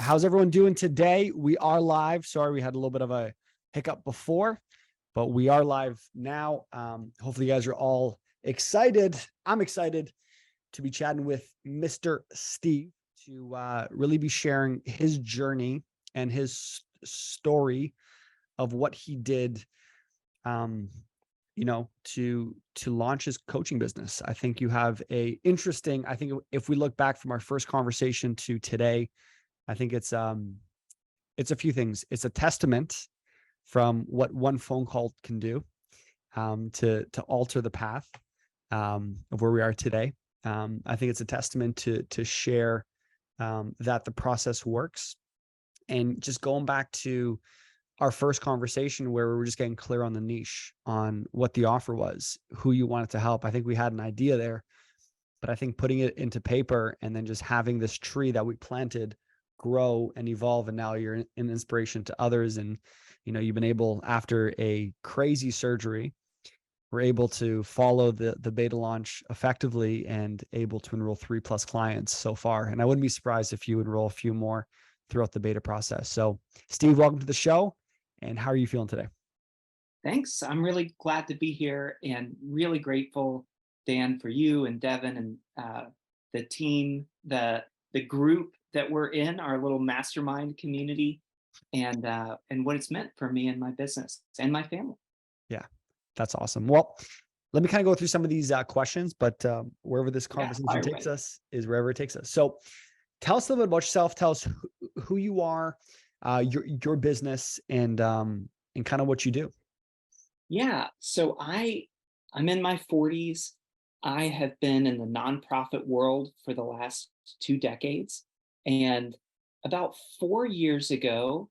How's everyone doing today? We are live. Sorry, we had a little bit of a hiccup before, but we are live now. Hopefully you guys are all excited. I'm excited to be chatting with Mr. Steve to really be sharing his journey and his story of what he did, to launch his coaching business. I think you have I think if we look back from our first conversation to today, I think it's a few things. It's a testament from what one phone call can do, to alter the path of where we are today. I think it's a testament to share that the process works. And just going back to our first conversation where we were just getting clear on the niche, on what the offer was, who you wanted to help. I think we had an idea there, but I think putting it into paper and then just having this tree that we planted grow and evolve, and now you're an inspiration to others. And you've been able, after a crazy surgery, we're able to follow the beta launch effectively and able to enroll 3+ clients so far. And I wouldn't be surprised if you enroll a few more throughout the beta process. So Steve, welcome to the show. And how are you feeling today? Thanks. I'm really glad to be here and really grateful, Dan, for you and Devin and the team, the group that we're in, our little mastermind community, and what it's meant for me and my business and my family. Yeah, that's awesome. Well, let me kind of go through some of these questions, but wherever this conversation takes us is wherever it takes us. So tell us a little bit about yourself. Tell us who you are, your business, and kind of what you do. Yeah. So I'm in my 40s. I have been in the nonprofit world for the last 2 decades. And about 4 years ago,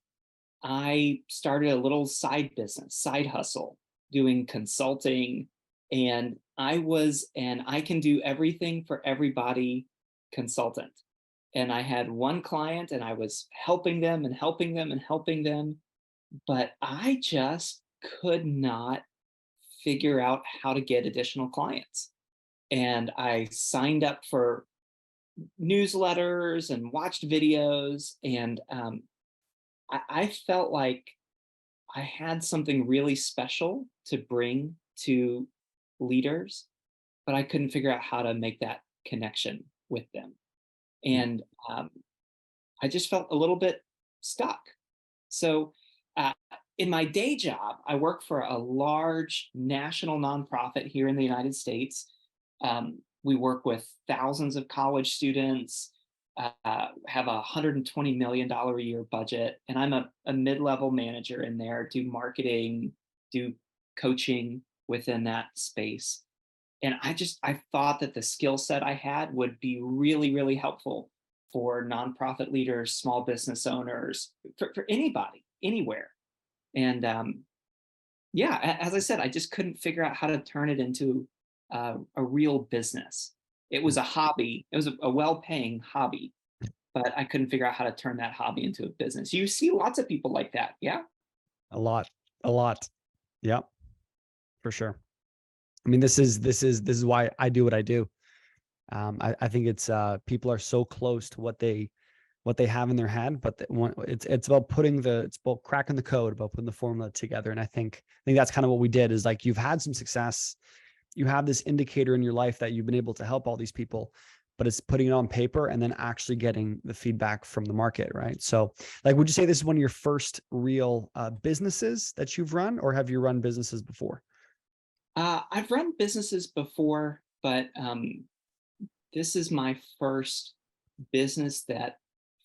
I started a little side business, side hustle, doing consulting. And I was an I can do everything for everybody consultant. And I had one client and I was helping them and helping them and helping them. But I just could not figure out how to get additional clients. And I signed up for newsletters and watched videos. And I felt like I had something really special to bring to leaders, but I couldn't figure out how to make that connection with them. And I just felt a little bit stuck. So in my day job, I work for a large national nonprofit here in the United States. We work with thousands of college students, have a $120 million a year budget, and I'm a mid-level manager in there, do marketing, do coaching within that space. And I thought that the skill set I had would be really, really helpful for nonprofit leaders, small business owners, for anybody, anywhere. And as I said, I just couldn't figure out how to turn it into a real business. It was a hobby. It was a well-paying hobby, but I couldn't figure out how to turn that hobby into a business. You see lots of people like that. Yeah. A lot. Yeah, for sure. I mean, this is why I do what I do. I think it's people are so close to what they have in their head, but it's about it's about cracking the code, about putting the formula together. And I think that's kind of what we did. Is like, you've had some success, you have this indicator in your life that you've been able to help all these people, but it's putting it on paper and then actually getting the feedback from the market, right? So, like, would you say this is one of your first real businesses that you've run, or have you run businesses before? I've run businesses before, but this is my first business that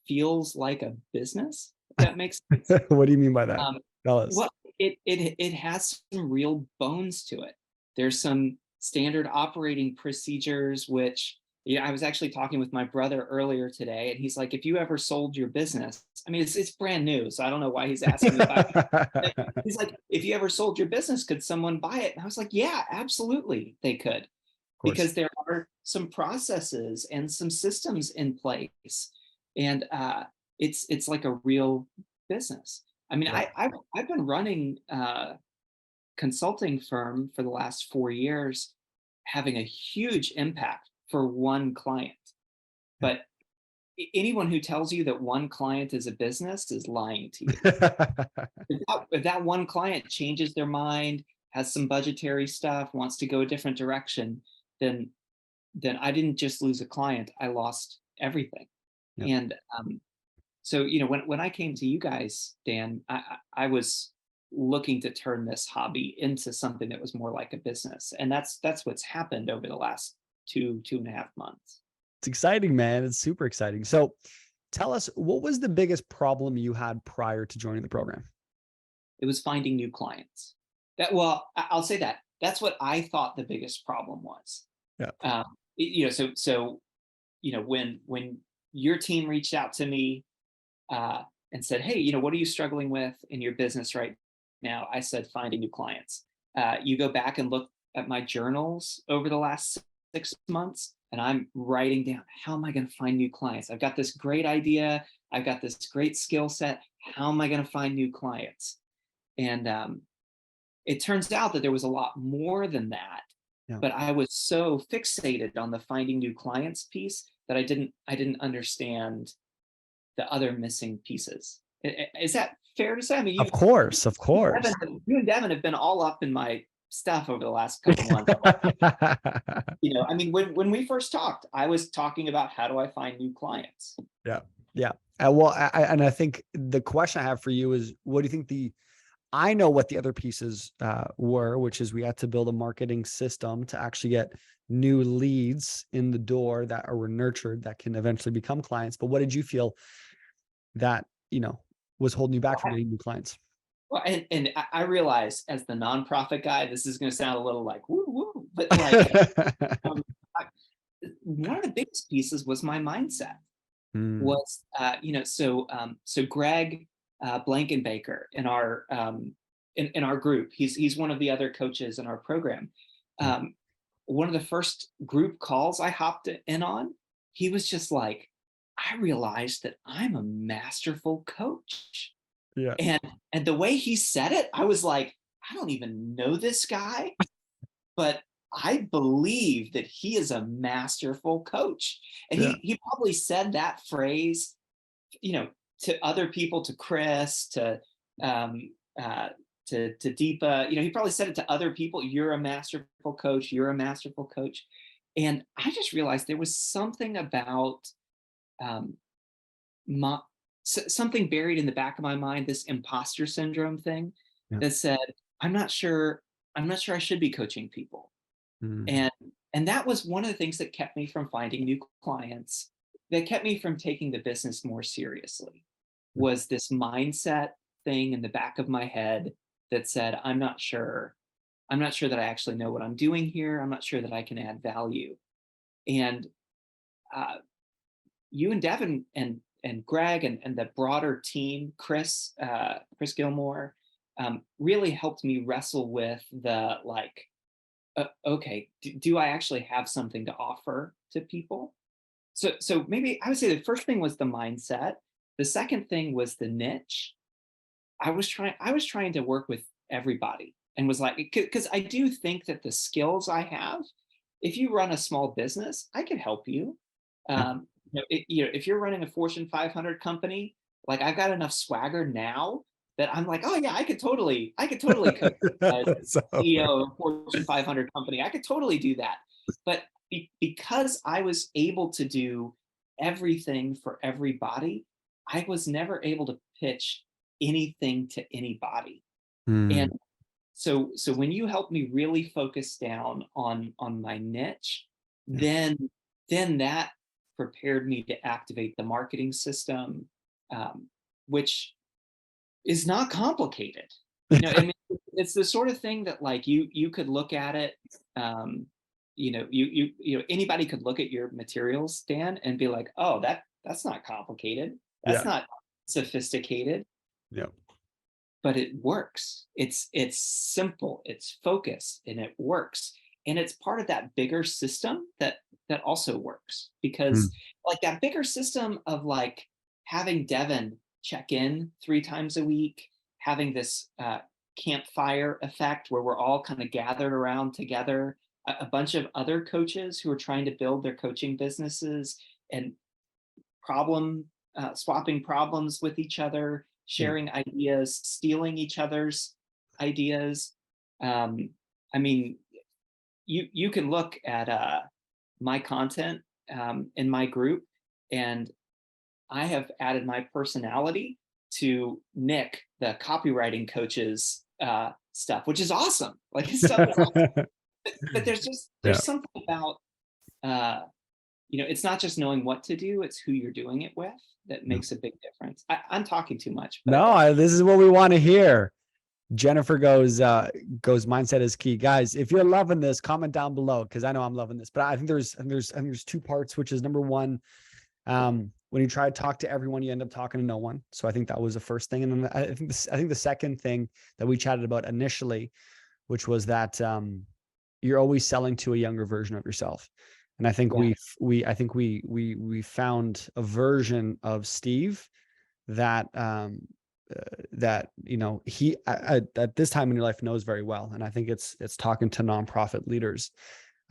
feels like a business, if that makes sense. What do you mean by that? Tell us. Well, it has some real bones to it. There's some standard operating procedures, which I was actually talking with my brother earlier today, and he's like, if you ever sold your business, I mean, it's brand new, so I don't know why he's asking me about it. He's like, if you ever sold your business, could someone buy it? And I was like, yeah, absolutely, they could, because there are some processes and some systems in place, and it's like a real business. I mean, Yeah. I've been running a consulting firm for the last 4 years, having a huge impact for one client. But anyone who tells you that one client is a business is lying to you. If that one client changes their mind, has some budgetary stuff, wants to go a different direction, then I didn't just lose a client, I lost everything. Yep. And so when I came to you guys, Dan, I was looking to turn this hobby into something that was more like a business, and that's what's happened over the last 2.5 months. It's exciting, man. It's super exciting. So tell us, what was the biggest problem you had prior to joining the program? It was finding new clients. I'll say that that's what I thought the biggest problem was. Yeah. So when your team reached out to me and said, "Hey, what are you struggling with in your business right now?" I said, "Finding new clients." You go back and look at my journals over the last 6 months, and I'm writing down, how am I going to find new clients? I've got this great idea. I've got this great skill set. How am I going to find new clients? And it turns out that there was a lot more than that. Yeah. But I was so fixated on the finding new clients piece that I didn't understand the other missing pieces. Is that fair to say? I mean, Of course, of course. you and Devin have been all up in my stuff over the last couple months. I mean, when we first talked, I was talking about how do I find new clients. Yeah. Yeah. I think the question I have for you is, what do you think I know what the other pieces were, which is we had to build a marketing system to actually get new leads in the door that were nurtured that can eventually become clients. But what did you feel that, was holding you back from getting new clients? Well, and I realize as the nonprofit guy, this is going to sound a little like woo woo, but like one of the biggest pieces was my mindset. Was so Greg Blankenbaker in our in our group, he's one of the other coaches in our program. One of the first group calls I hopped in on, he was just like, I realized that I'm a masterful coach. Yeah. And the way he said it, I was like, I don't even know this guy, but I believe that he is a masterful coach. And Yeah. he probably said that phrase, to other people, to Chris, to Deepa. He probably said it to other people. You're a masterful coach. You're a masterful coach. And I just realized there was something about something buried in the back of my mind, this imposter syndrome thing that said, I'm not sure I should be coaching people. And that was one of the things that kept me from finding new clients, that kept me from taking the business more seriously, was this mindset thing in the back of my head that said, I'm not sure that I actually know what I'm doing here. I'm not sure that I can add value. And you and Devin and Greg and the broader team, Chris Gilmore, really helped me wrestle with the okay, do I actually have something to offer to people? So maybe I would say the first thing was the mindset. The second thing was the niche. I was trying to work with everybody, and was like, because I do think that the skills I have, if you run a small business, I can help you. If you're running a Fortune 500 company, like I've got enough swagger now that I'm like, oh yeah, I could totally coach as CEO of a Fortune 500 company. I could totally do that. But because I was able to do everything for everybody, I was never able to pitch anything to anybody. And so when you help me really focus down on my niche, then that prepared me to activate the marketing system, which is not complicated. I mean, it's the sort of thing that like you could look at it. Anybody could look at your materials, Dan, and be like, oh, that's not complicated. That's not sophisticated. Yeah. But it works. It's simple, it's focused, and it works. And it's part of that bigger system that also works, because like that bigger system of like having Devin check in 3 times a week, having this campfire effect where we're all kind of gathered around together, a bunch of other coaches who are trying to build their coaching businesses, and swapping problems with each other, Yeah. sharing ideas, stealing each other's ideas. I mean, you can look at my content in my group, and I have added my personality to Nick, the copywriting coach's stuff, which is awesome. Like his stuff is awesome. But Yeah. there's something about it's not just knowing what to do, it's who you're doing it with that Yeah. makes a big difference. I'm talking too much, but No, this is what we want to hear. Jennifer goes mindset is key. Guys, if you're loving this, comment down below because I know I'm loving this. But I think there's two parts, which is number one, when you try to talk to everyone, you end up talking to no one. So I think that was the first thing. And then I think the second thing that we chatted about initially, which was that you're always selling to a younger version of yourself. And I think yeah, we found a version of Steve that that he at this time in your life knows very well. And I think it's talking to nonprofit leaders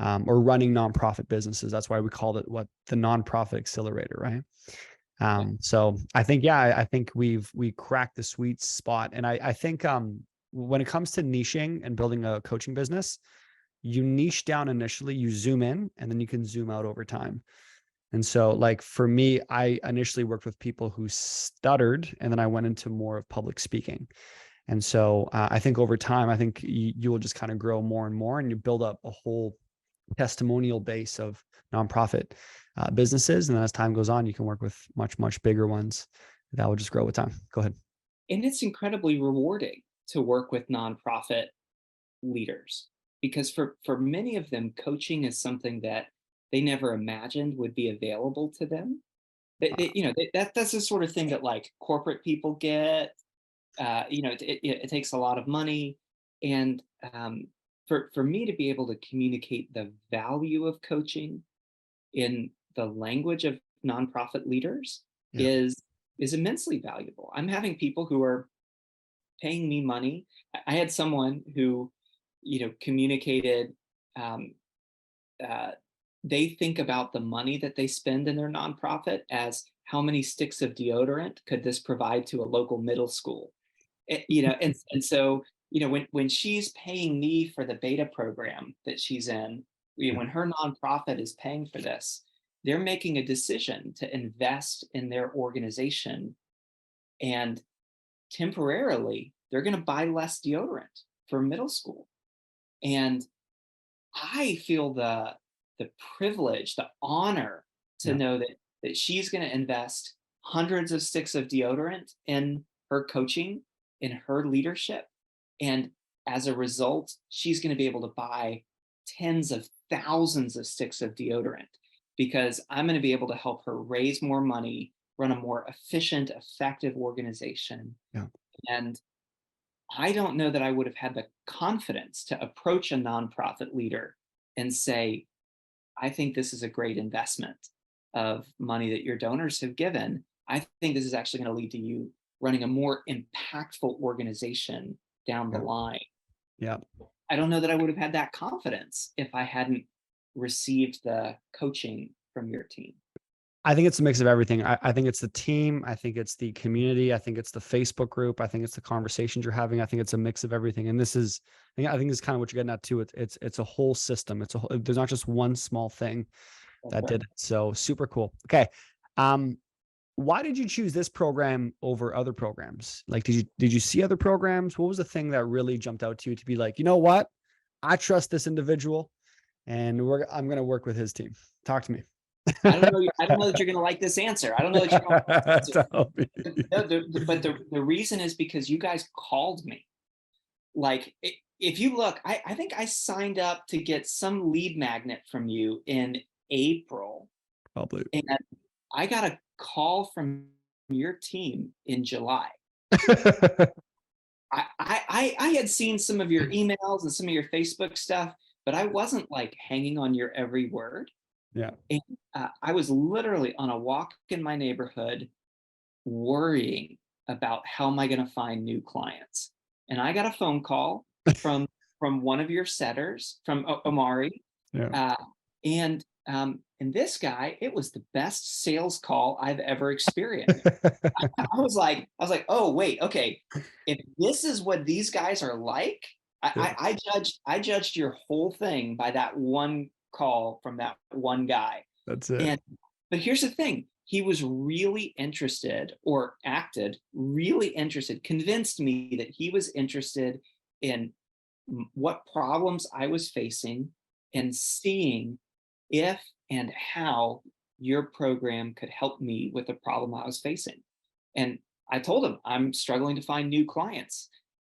or running nonprofit businesses. That's why we called it the nonprofit accelerator, right? So I think I think we cracked the sweet spot. And I think when it comes to niching and building a coaching business, you niche down initially, you zoom in, and then you can zoom out over time. And so like for me, I initially worked with people who stuttered, and then I went into more of public speaking. And so I think over time, I think you will just kind of grow more and more, and you build up a whole testimonial base of nonprofit businesses. And then as time goes on, you can work with much, much bigger ones that will just grow with time. Go ahead. and it's incredibly rewarding to work with nonprofit leaders because for many of them, coaching is something that they never imagined would be available to them. That's the sort of thing that like corporate people get. It takes a lot of money, and for me to be able to communicate the value of coaching in the language of nonprofit leaders Yeah. is immensely valuable. I'm having people who are paying me money. I had someone who, communicated. Um, uh, they think about the money that they spend in their nonprofit as how many sticks of deodorant could this provide to a local middle school. And so when she's paying me for the beta program that she's in, Yeah. when her nonprofit is paying for this, they're making a decision to invest in their organization, and temporarily they're going to buy less deodorant for middle school. And I feel the privilege, the honor to Yeah. know that she's going to invest hundreds of sticks of deodorant in her coaching, in her leadership, and as a result, she's going to be able to buy tens of thousands of sticks of deodorant because I'm going to be able to help her raise more money, run a more efficient, effective organization. Yeah. And I don't know that I would have had the confidence to approach a nonprofit leader and say, I think this is a great investment of money that your donors have given. I think this is actually going to lead to you running a more impactful organization down the Yeah. line. Yeah. I don't know that I would have had that confidence if I hadn't received the coaching from your team. I think it's a mix of everything. I think it's the team. I think it's the community. I think it's the Facebook group. I think it's the conversations you're having. I think it's a mix of everything. And this is, I think this is kind of what you're getting at too. It's a whole system. There's not just one small thing that did it. So super cool. Okay. Why did you choose this program over other programs? Like, did you see other programs? What was the thing that really jumped out to you to be like, you know what? I trust this individual, and I'm going to work with his team. Talk to me. I don't know. I don't know that you're going to like this answer. I don't know that you're going to like this answer. But the reason is because you guys called me. Like, if you look, I think I signed up to get some lead magnet from you in April. Probably. And I got a call from your team in July. I had seen some of your emails and some of your Facebook stuff, but I wasn't like hanging on your every word. Yeah. And I was literally on a walk in my neighborhood worrying about how am I going to find new clients. And I got a phone call from one of your setters, from Omari. Yeah. And And this guy, it was the best sales call I've ever experienced. Oh, wait, okay. If this is what these guys are like, Yeah, I judged your whole thing by that one call from that one guy. that's it. And but here's the thing, he was really interested, or acted really interested, convinced me that he was interested in what problems I was facing, and seeing if and how your program could help me with the problem I was facing. And I told him I'm struggling to find new clients.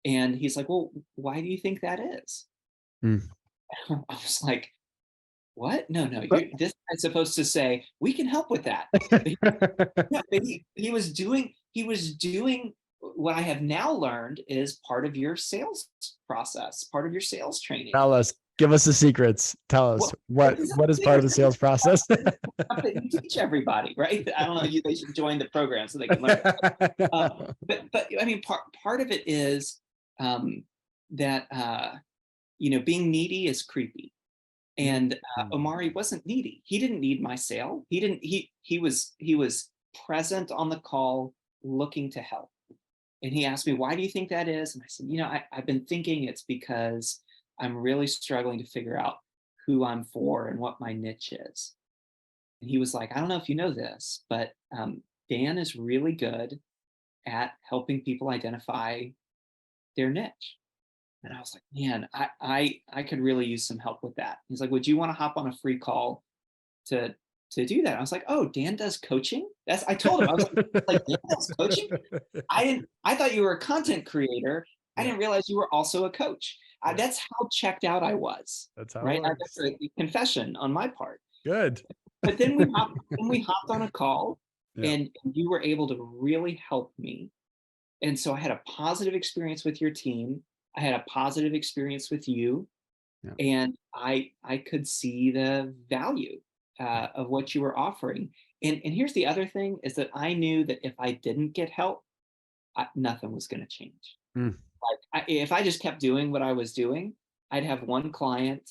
And he's like, well, why do you think that is? Mm. I was like, what? No, no, But this guy's supposed to say, we can help with that. But yeah, but he was doing what I have now learned is part of your sales process, part of your sales training. Tell us, give us the secrets. Tell us What is what is part of the sales process. stuff that you teach everybody, right? I don't know. They should join the program so they can learn. But I mean, part of it is that being needy is creepy. And Omari wasn't needy. He didn't need my sale. He didn't. He was present on the call, looking to help. And he asked me, "Why do you think that is?" And I said, I've been thinking it's because I'm really struggling to figure out who I'm for and what my niche is. And he was like, "I don't know if you know this, but Dan is really good at helping people identify their niche." And I was like, man, I could really use some help with that. He's like, would you want to hop on a free call to do that? I was like, oh, Dan does coaching. I told him, I was like, Dan does coaching. I thought you were a content creator. I Yeah, didn't realize you were also a coach. yeah, That's how checked out I was. that's how it Right. works. That's a confession on my part. Good. But then we hopped on a call, Yeah, and you were able to really help me. And so I had a positive experience with your team. I had a positive experience with you, yeah, and I could see the value of what you were offering. And here's the other thing, is that I knew that if I didn't get help, nothing was going to change. mm, Like if I just kept doing what I was doing, I'd have one client.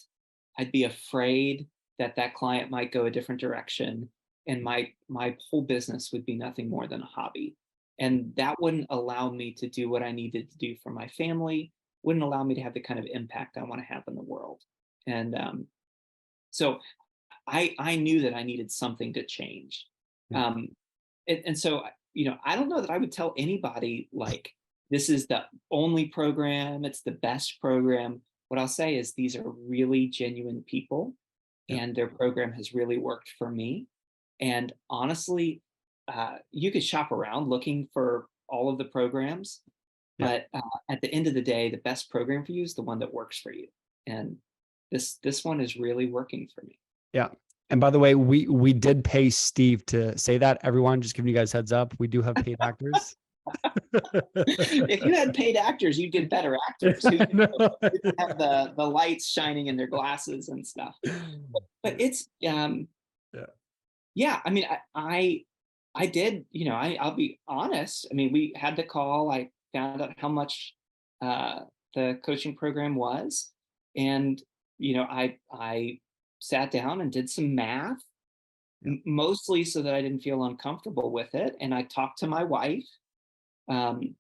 I'd be afraid that that client might go a different direction, and my whole business would be nothing more than a hobby. And that wouldn't allow me to do what I needed to do for my family, wouldn't allow me to have the kind of impact I want to have in the world. And so I knew that I needed something to change. mm, Um, and so, I don't know that I would tell anybody like this is the only program, it's the best program. What I'll say is these are really genuine people, yeah, and their program has really worked for me. And honestly, you could shop around looking for all of the programs, yeah, but at the end of the day, the best program for you is the one that works for you. And this one is really working for me. yeah. And by the way, we did pay Steve to say that. Everyone, just giving you guys heads up, we do have paid actors. If you had paid actors, you'd get better actors who No. have the lights shining in their glasses and stuff. But it's Yeah. yeah, I mean, I did, I'll be honest. I mean, we had the call. I found out how much the coaching program was, and I sat down and did some math, Yeah. mostly so that I didn't feel uncomfortable with it, and I talked to my wife,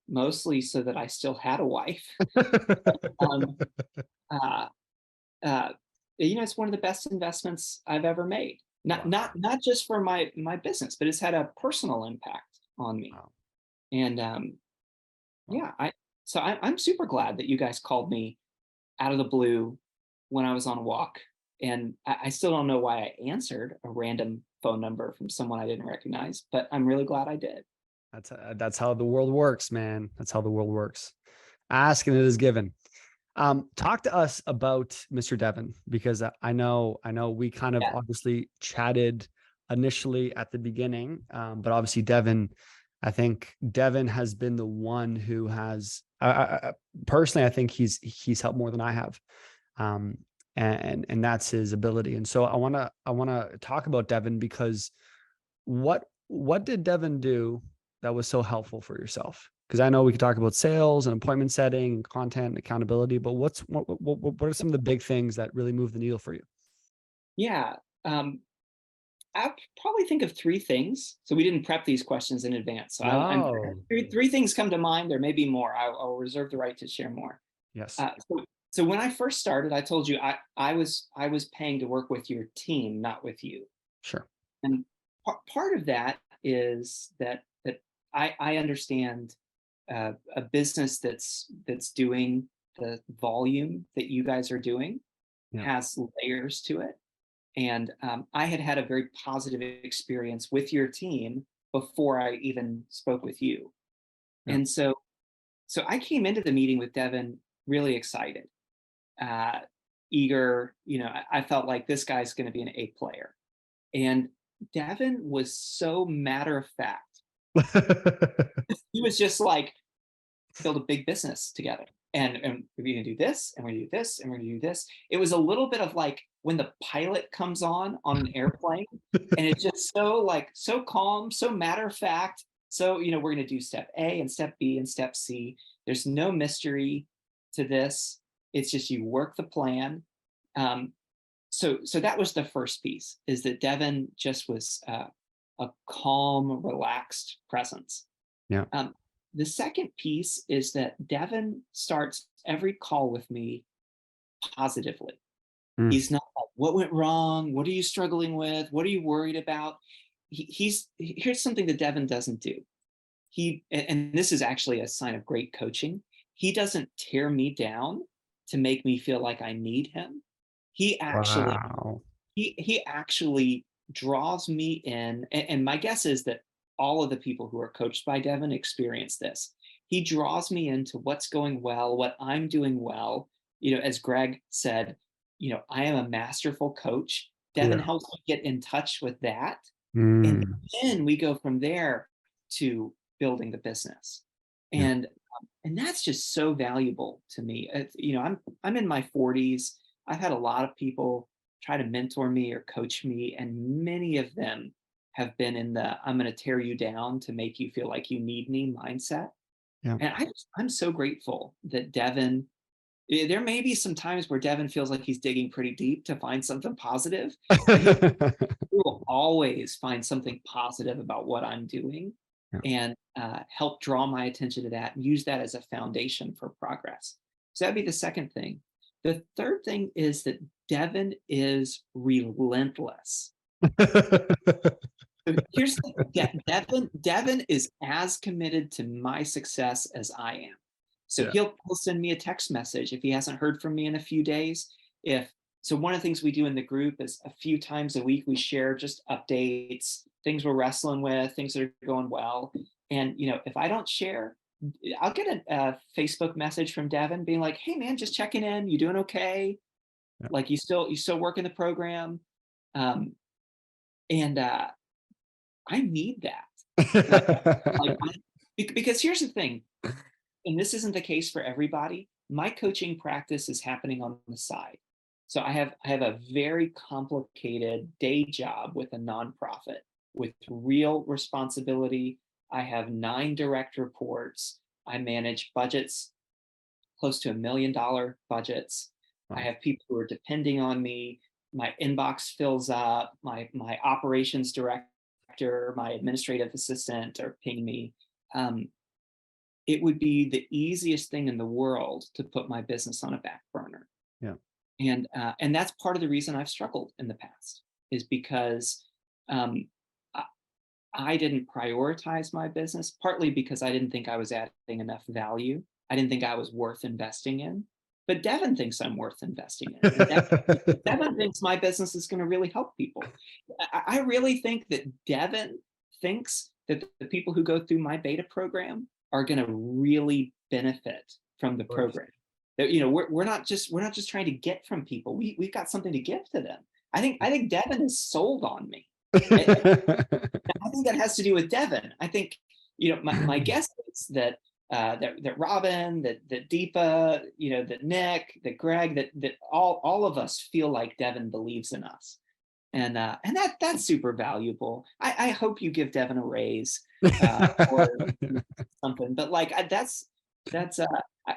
mostly so that I still had a wife. Um, uh, uh, it's one of the best investments I've ever made. Not Wow. not not just for my business, but it's had a personal impact on me. Wow. And Wow. yeah, I'm super glad that you guys called me out of the blue when I was on a walk. And I still don't know why I answered a random phone number from someone I didn't recognize, but I'm really glad I did. That's how the world works, man. That's how the world works. Ask and it is given. Talk to us about Mr. Devin, because I know we kind of Yeah. obviously chatted initially at the beginning, but obviously I think Devin has been the one who has, personally, I think he's helped more than I have, and that's his ability. And so I want to talk about Devin, because what did Devin do that was so helpful for yourself? Because I know we could talk about sales and appointment setting and content and accountability, but what are some of the big things that really move the needle for you? Yeah. Um, I probably think of three things. So we didn't prep these questions in advance. So I'm No. three things come to mind. There may be more. I'll reserve the right to share more. Yes. So when I first started, I told you I was paying to work with your team, not with you. Sure. And part of that is that I understand a business that's doing the volume that you guys are doing Yeah. has layers to it. And I had had a very positive experience with your team before I even spoke with you. Yeah. And so I came into the meeting with Devin really excited, uh, eager. I felt like this guy's going to be an A player. And Devin was so matter of fact. He was just like, build a big business together. And we're going to do this, and we're going to do this, and we're going to do this. It was a little bit of like when the pilot comes on an airplane, and it's just so calm, so matter of fact. So, we're going to do step A and step B and step C. There's no mystery to this. It's just you work the plan. So that was the first piece, is that Devin just was a calm, relaxed presence. Yeah. The second piece is that Devin starts every call with me positively. Mm. He's not like, what went wrong? What are you struggling with? What are you worried about? Here's something that Devin doesn't do. And this is actually a sign of great coaching. He doesn't tear me down to make me feel like I need him. He actually Wow. he actually draws me in, and my guess is that all of the people who are coached by Devin experience this. He draws me into what's going well, what I'm doing well. As Greg said, I am a masterful coach. Devin Yeah. helps me get in touch with that, and Mm. then we go from there to building the business. Yeah. And that's just so valuable to me. I'm in my 40s. I've had a lot of people try to mentor me or coach me, and many of them have been in the "I'm going to tear you down to make you feel like you need me" mindset. Yeah. And I'm so grateful that Devin. There may be some times where Devin feels like he's digging pretty deep to find something positive, but he will always find something positive about what I'm doing, Yeah. and help draw my attention to that and use that as a foundation for progress. So that'd be the second thing. The third thing is that Devin is relentless. So here's the thing. Devin is as committed to my success as I am. So Yeah. he'll send me a text message if he hasn't heard from me in a few days. If so, one of the things we do in the group is a few times a week we share just updates, things we're wrestling with, things that are going well. And if I don't share, I'll get a Facebook message from Devin being like, "Hey man, just checking in. You doing okay? Yeah. Like you still working the program?" Um, and I need that. Because here's the thing, and this isn't the case for everybody. My coaching practice is happening on the side. So I have a very complicated day job with a nonprofit with real responsibility. I have 9 direct reports. I manage budgets, close to $1 million budgets. I Wow. have people who are depending on me. My inbox fills up. My operations director, my administrative assistant are pinging me. Um, it would be the easiest thing in the world to put my business on a back burner. Yeah. And that's part of the reason I've struggled in the past, is because um, I, I didn't prioritize my business, partly because I didn't think I was adding enough value. I didn't think I was worth investing in. But Devin thinks I'm worth investing in. And Devin thinks my business is going to really help people. I really think that Devin thinks that the people who go through my beta program are going to really benefit from the Of course. program. That we're not just trying to get from people. We've got something to give to them. I think Devin is sold on me. I think that has to do with Devin. I think my guess is that Robin, that Deepa, that Nick, that Greg, that all of us feel like Devin believes in us, and that's super valuable. I hope you give Devin a raise or something, but that's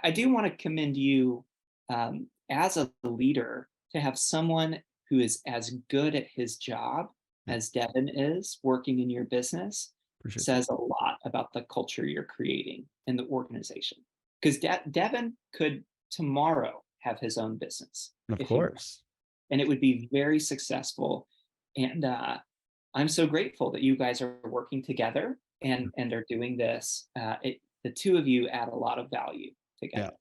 I do want to commend you as a leader to have someone who is as good at his job Yeah. as Devin is working in your business Appreciate that. says a lot about the culture you're creating in the organization. Because Devin could tomorrow have his own business Of if he wanted, course. and it would be very successful. And I'm so grateful that you guys are working together and are doing this. The two of you add a lot of value Yeah. together.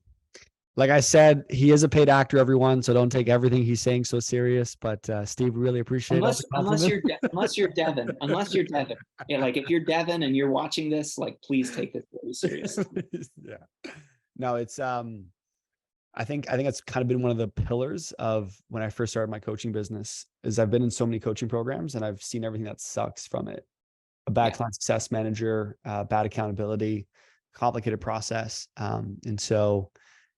Like I said, he is a paid actor, everyone. So don't take everything he's saying so serious. But Steve, really appreciate all the compliments. Unless you're Devin. Yeah, like if you're Devin and you're watching this, like please take this very seriously. Yeah. No, it's I think it's kind of been one of the pillars of when I first started my coaching business is I've been in so many coaching programs and I've seen everything that sucks from it. A bad Yeah. client success manager, bad accountability, complicated process. And so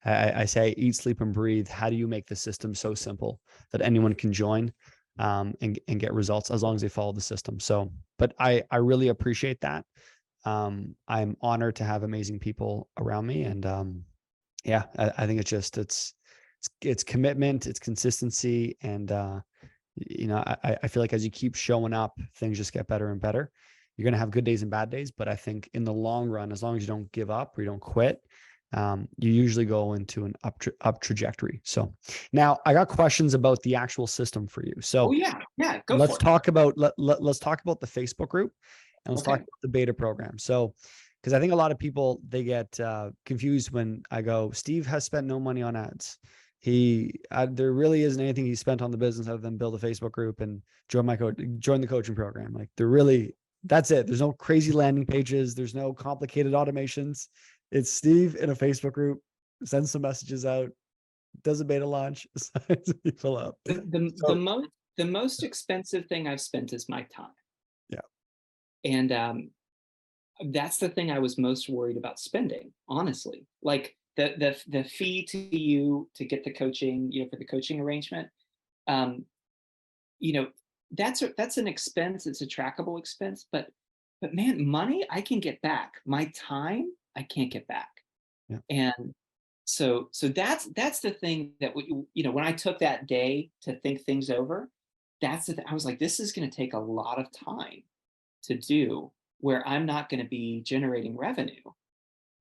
I say eat, sleep, and breathe. How do you make the system so simple that anyone can join and get results as long as they follow the system? So, but I really appreciate that. I'm honored to have amazing people around me, and yeah, I think it's commitment, it's consistency, and I feel like as you keep showing up, things just get better and better. You're gonna have good days and bad days, but I think in the long run, as long as you don't give up or you don't quit, you usually go into an up trajectory. So now I got questions about the actual system for you. Oh So yeah, go let's for it. talk about let's talk about the Facebook group and let's talk Okay. about the beta program. So because I think a lot of people they get confused when I go, Steve has spent no money on ads. There really isn't anything he spent on the business other than build a Facebook group and join the coaching program. Like that's it. There's no crazy landing pages. There's no complicated automations. It's Steve in a Facebook group, sends some messages out, does a beta launch, signs people up. So The most expensive thing I've spent is my time. yeah, And that's the thing I was most worried about spending, honestly. Like the fee to you to get the coaching, for the coaching arrangement, um, you know, that's an expense. It's a trackable expense, but man, money I can get back. My time I can't get back. yeah, And so that's the thing that when I took that day to think things over, I was like, this is going to take a lot of time to do where I'm not going to be generating revenue.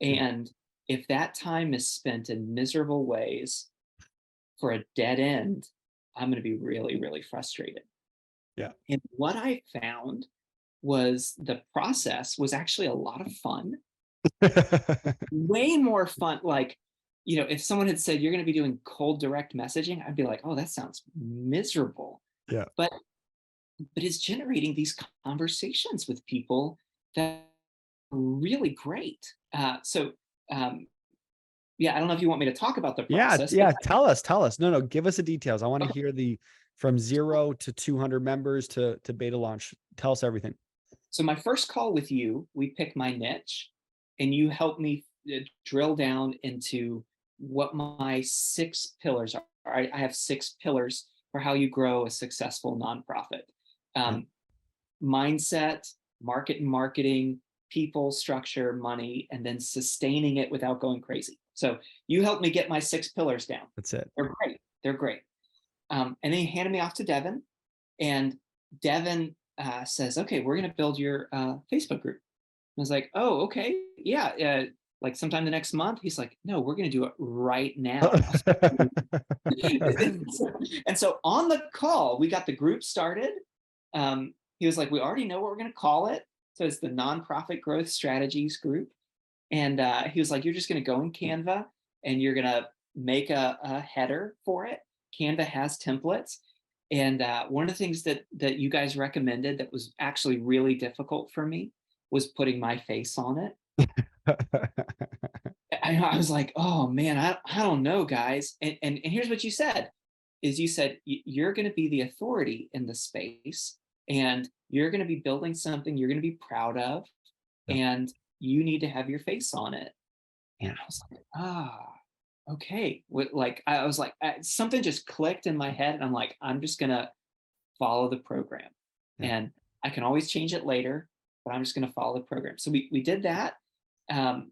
yeah, And if that time is spent in miserable ways for a dead end, I'm going to be really, really frustrated. yeah. And what I found was the process was actually a lot of fun, way more fun. Like, if someone had said you're going to be doing cold direct messaging, I'd be like, oh, that sounds miserable. Yeah. But it's generating these conversations with people that are really great. Yeah, I don't know if you want me to talk about the Yeah, process, but yeah. Tell us. No, give us the details. I want to hear the from 0 to 200 members to beta launch. Tell us everything. so my first call with you, we pick my niche, and you help me drill down into what my 6 pillars are. I have 6 pillars for how you grow a successful nonprofit. Yeah. Um, Mindset, market and marketing, people, structure, money, and then sustaining it without going crazy. So you helped me get my 6 pillars down. That's it. They're great. They're great. And then he handed me off to Devin, and Devin says, "Okay, we're going to build your Facebook group." I was like, "Oh, okay, yeah." Like sometime the next month, he's like, "No, we're going to do it right now." And so on the call, we got the group started. He was like, "We already know what we're going to call it." So it's the Nonprofit Growth Strategies Group. And he was like, "You're just going to go in Canva and you're going to make a header for it. Canva has templates." And one of the things that you guys recommended that was actually really difficult for me was putting my face on it. I was like, oh man, I don't know, guys. And here's what you said, is you said you're going to be the authority in the space, and you're going to be building something you're going to be proud of, Yeah. and you need to have your face on it. Yeah. And I was like, okay. Like I was like, something just clicked in my head, and I'm like, I'm just going to follow the program, Yeah. and I can always change it later, but I'm just going to follow the program. So we did that. Um,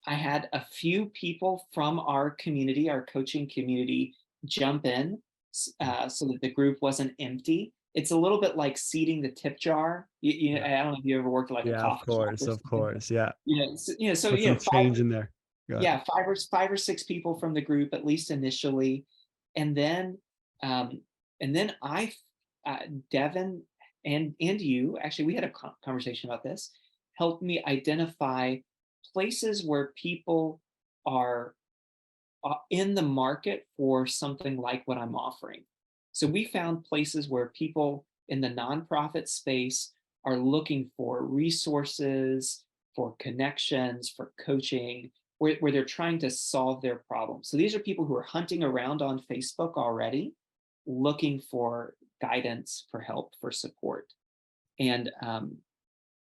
I had a few people from our community, our coaching community, jump in so that the group wasn't empty. it's a little bit like seeding the tip jar. Yeah. I don't know if you ever worked at like a Yeah, of coffee shop course. or Of something. course. Yeah. So Put some change in there. Go ahead. yeah, 5 or 6 people from the group, at least initially. And then, um, and then uh, Devin and you, actually, we had a conversation about this, helped me identify places where people are in the market for something like what I'm offering. So we found places where people in the nonprofit space are looking for resources, for connections, for coaching, where they're trying to solve their problems. So these are people who are hunting around on Facebook already, looking for guidance, for help, for support. And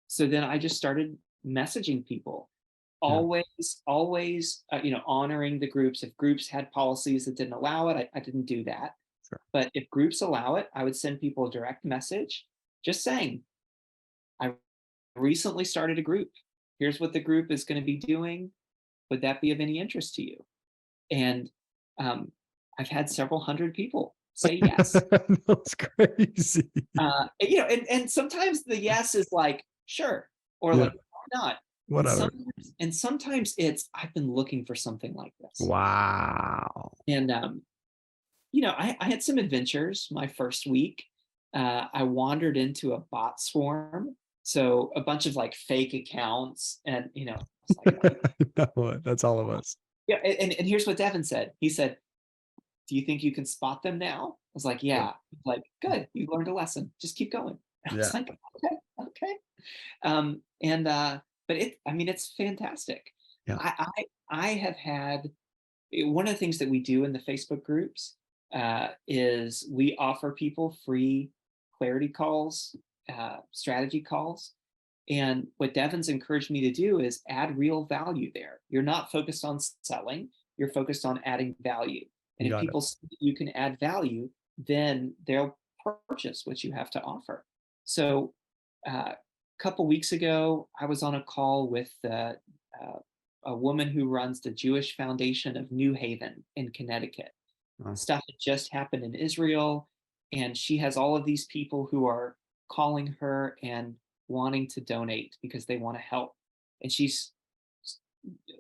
so then I just started messaging people, Yeah. always, honoring the groups. If groups had policies that didn't allow it, I didn't do that. Sure. But if groups allow it, I would send people a direct message just saying, I recently started a group. Here's what the group is going to be doing. Would that be of any interest to you? And um, I've had several hundred people say yes. That's crazy. And sometimes the yes is like, sure, or Yeah. like, why not? Whatever. And sometimes it's, I've been looking for something like this. Wow. And I had some adventures my first week. I wandered into a bot swarm, so a bunch of like fake accounts, and it's like, No, that's all of us. yeah. And here's what Devin said. He said, "Do you think you can spot them now?" I was like, Good. "Yeah." Like, good. You learned a lesson. Just keep going. I Yeah. was like, okay, okay. And but it's fantastic. Yeah. I have had one of the things that we do in the Facebook groups is we offer people free clarity calls, strategy calls. And what Devin's encouraged me to do is add real value there. You're not focused on selling, you're focused on adding value. And You if got it. people see that you can add value, then they'll purchase what you have to offer. So a couple weeks ago, I was on a call with a woman who runs the Jewish Foundation of New Haven in Connecticut. Wow. Stuff had just happened in Israel, and she has all of these people who are calling her and wanting to donate because they want to help. And she's,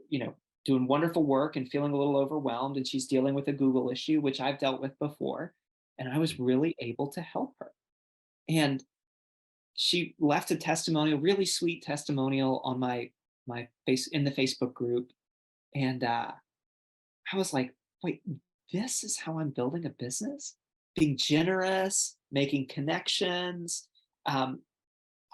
you know, doing wonderful work and feeling a little overwhelmed, and she's dealing with a Google issue, which I've dealt with before. And I was really able to help her. And she left a testimonial, really sweet testimonial on my face in the Facebook group. And I was like, wait, this is how I'm building a business? Being generous, making connections. Um,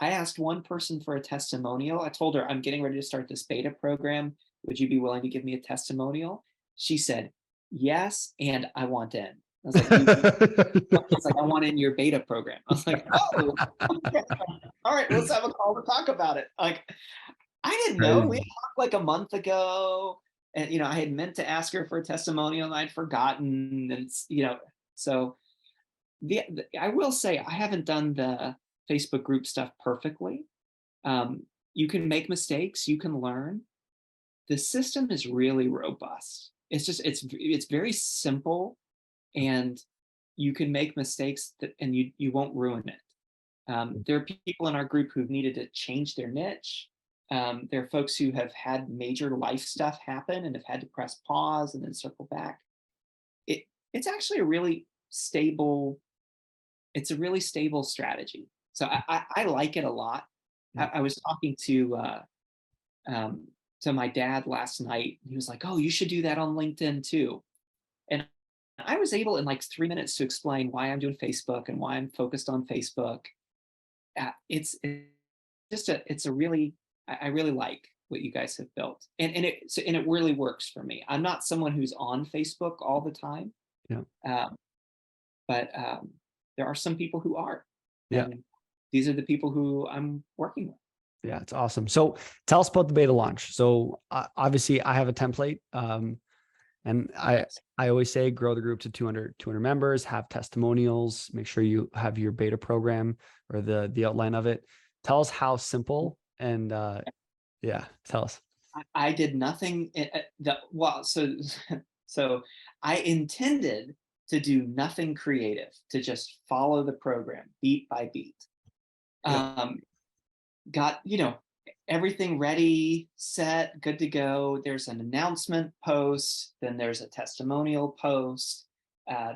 I asked one person for a testimonial. I told her, I'm getting ready to start this beta program. Would you be willing to give me a testimonial? She said, yes, and I want in. I was like, it's like, I want in your beta program. I was like, oh, okay. All right, let's have a call to talk about it. Like, I didn't know. We Crazy. talked like a month ago, and I had meant to ask her for a testimonial, and I'd forgotten, and so I will say I haven't done the Facebook group stuff perfectly. You can make mistakes, you can learn. The system is really robust. It's very simple, and you can make mistakes and you won't ruin it. There are people in our group who've needed to change their niche. There are folks who have had major life stuff happen and have had to press pause and then circle back. It's actually a really stable. It's a really stable strategy. So I like it a lot. Yeah. I was talking um, to my dad last night. He was like, "Oh, you should do that on LinkedIn too." And I was able in like 3 minutes to explain why I'm doing Facebook and why I'm focused on Facebook. It's a really, I really like what you guys have built, and it really works for me. I'm not someone who's on Facebook all the time, Yeah. um, but there are some people who are, Yeah. and these are the people who I'm working with. Yeah. It's awesome. So tell us about the beta launch. So obviously I have a template. And I always say grow the group to 200 members, have testimonials, make sure you have your beta program or the outline of it. Tell us how simple and yeah, tell us. I did nothing. So so I intended to do nothing creative, to just follow the program beat by beat. Yeah. Um, got, everything ready, set, good to go. There's an announcement post, then there's a testimonial post,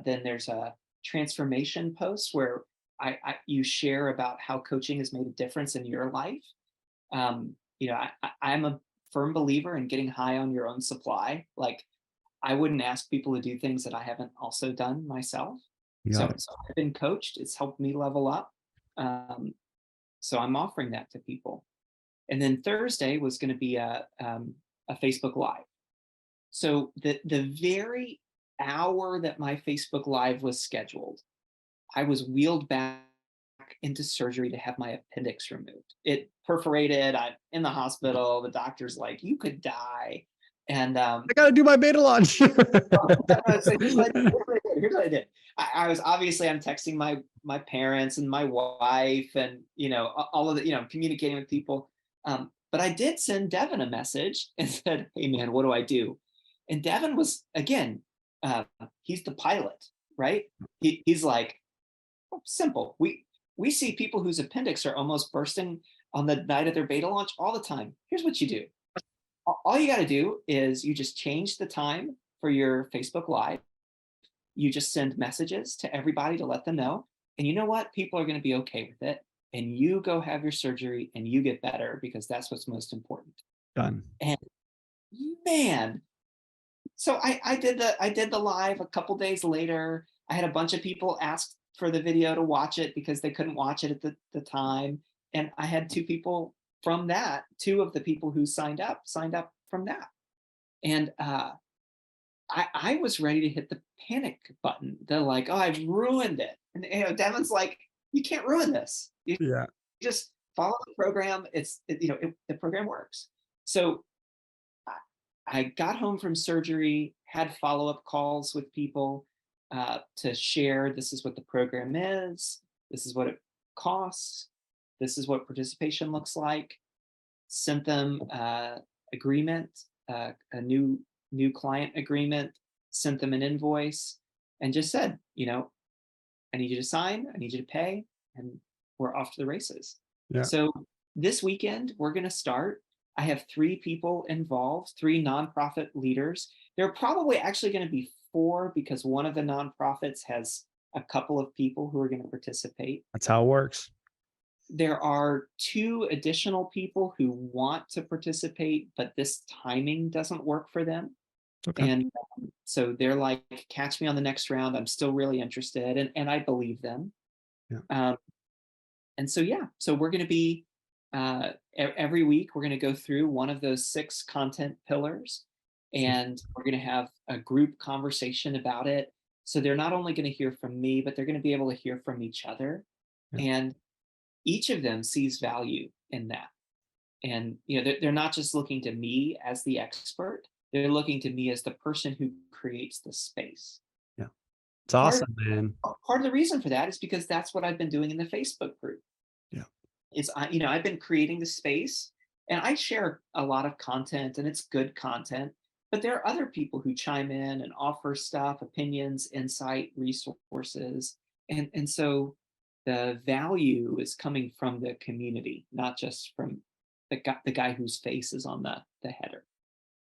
then there's a transformation post where you share about how coaching has made a difference in your life. I'm a firm believer in getting high on your own supply. Like, I wouldn't ask people to do things that I haven't also done myself. Yeah. So I've been coached. It's helped me level up. Um, so I'm offering that to people. And then Thursday was going to be a Facebook Live. So the very hour that my Facebook Live was scheduled, I was wheeled back into surgery to have my appendix removed. It perforated. I'm in the hospital. The doctor's like, "You could die." And I got to do my beta launch. so here's what I did. I was obviously, I'm texting my parents and my wife, and all of the, communicating with people. But I did send Devin a message and said, "Hey man, what do I do?" And Devin was, again, he's the pilot, right? He's like, "Oh, simple. We see people whose appendix are almost bursting on the night of their beta launch all the time. Here's what you do. All you got to do is you just change the time for your Facebook Live. You just send messages to everybody to let them know. And you know what? People are going to be okay with it. And you go have your surgery and you get better, because that's what's most important." Done. And man, so I did the live a couple days later. I had a bunch of people ask for the video to watch it because they couldn't watch it at the time. And I had two of the people who signed up from that. And I was ready to hit the panic button. They're like, "Oh, I've ruined it." And Devin's like, "You can't ruin this. You Yeah. just follow the program. The program works." So I got home from surgery, had follow-up calls with people to share, this is what the program is, this is what it costs, this is what participation looks like. Sent them agreement, a new client agreement, sent them an invoice, and just said, "I need you to sign, I need you to pay, and we're off to the races." Yeah. So this weekend, we're going to start. I have 3 people involved, 3 nonprofit leaders. There are probably actually going to be 4, because one of the nonprofits has a couple of people who are going to participate. That's how it works. There are 2 additional people who want to participate, but this timing doesn't work for them. Okay. And so they're like, "Catch me on the next round. I'm still really interested." And I believe them. Yeah. And so, yeah, so we're going to be every week, we're going to go through one of those 6 content pillars, and we're going to have a group conversation about it. So they're not only going to hear from me, but they're going to be able to hear from each other. Yeah. And each of them sees value in that. And they're not just looking to me as the expert, they're looking to me as the person who creates the space. Yeah. It's Part awesome, man. part of the reason for that is because that's what I've been doing in the Facebook group. Yeah. I've been creating the space, and I share a lot of content, and it's good content, but there are other people who chime in and offer stuff, opinions, insight, resources. And so the value is coming from the community, not just from the guy whose face is on the header.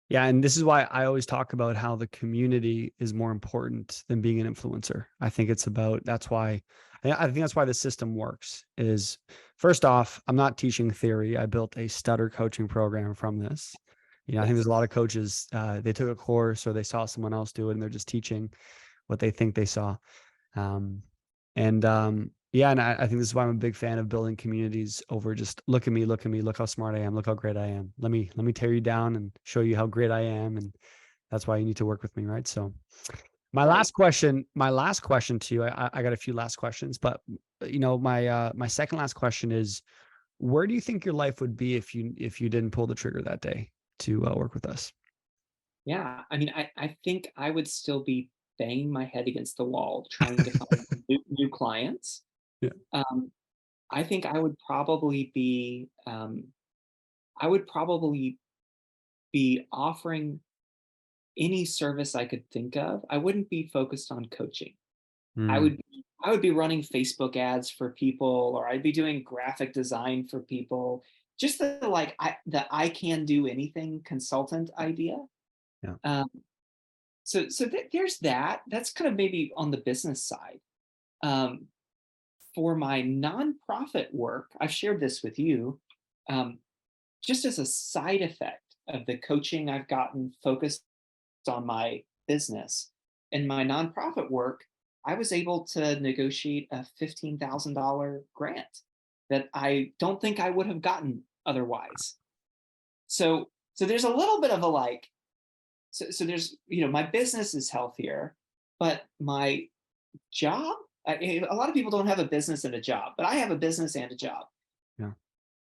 Yeah. And this is why I always talk about how the community is more important than being an influencer. I think that's why I think that's why the system works is, first off, I'm not teaching theory. I built a stutter coaching program from this. I think there's a lot of coaches, they took a course or they saw someone else do it and they're just teaching what they think they saw. Yeah, and I think this is why I'm a big fan of building communities over just look at me, look how smart I am, look how great I am. Let me tear you down and show you how great I am. And that's why you need to work with me, right? So my Right. last question to you, I got a few last questions, but my second last question is, where do you think your life would be if you didn't pull the trigger that day to work with us? Yeah. I mean, I think I would still be banging my head against the wall trying to find new clients. Yeah. Um, I think I would probably be offering any service I could think of. I wouldn't be focused on coaching. I Mm, would I would be running Facebook ads for people, or I'd be doing graphic design for people. Just the I can do anything consultant idea. yeah. Um, there's that. That's kind of maybe on the business side. Um, for my nonprofit work, I've shared this with you. Um, just as a side effect of the coaching I've gotten focused on my business and my nonprofit work, I was able to negotiate a $15,000 grant that I don't think I would have gotten otherwise. So there's a little bit of a so there's, my business is healthier, but my job, a lot of people don't have a business and a job, but I have a business and a job. Yeah.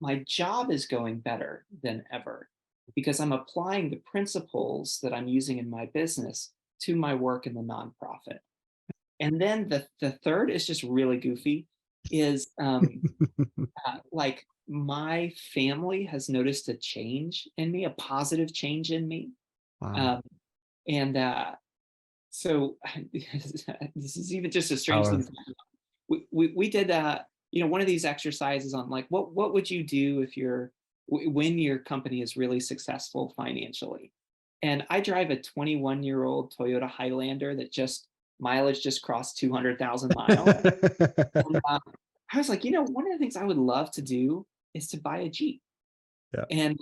My job is going better than ever because I'm applying the principles that I'm using in my business to my work in the nonprofit. And then the third is just really goofy, is like my family has noticed a change in me, a positive change in me. Wow. Um, and so this is even just a strange Power. thing. We did one of these exercises on like what would you do if when your company is really successful financially. And I drive a 21-year-old Toyota Highlander that just mileage just crossed 200,000 miles. And I was like, one of the things I would love to do is to buy a Jeep. Yeah. And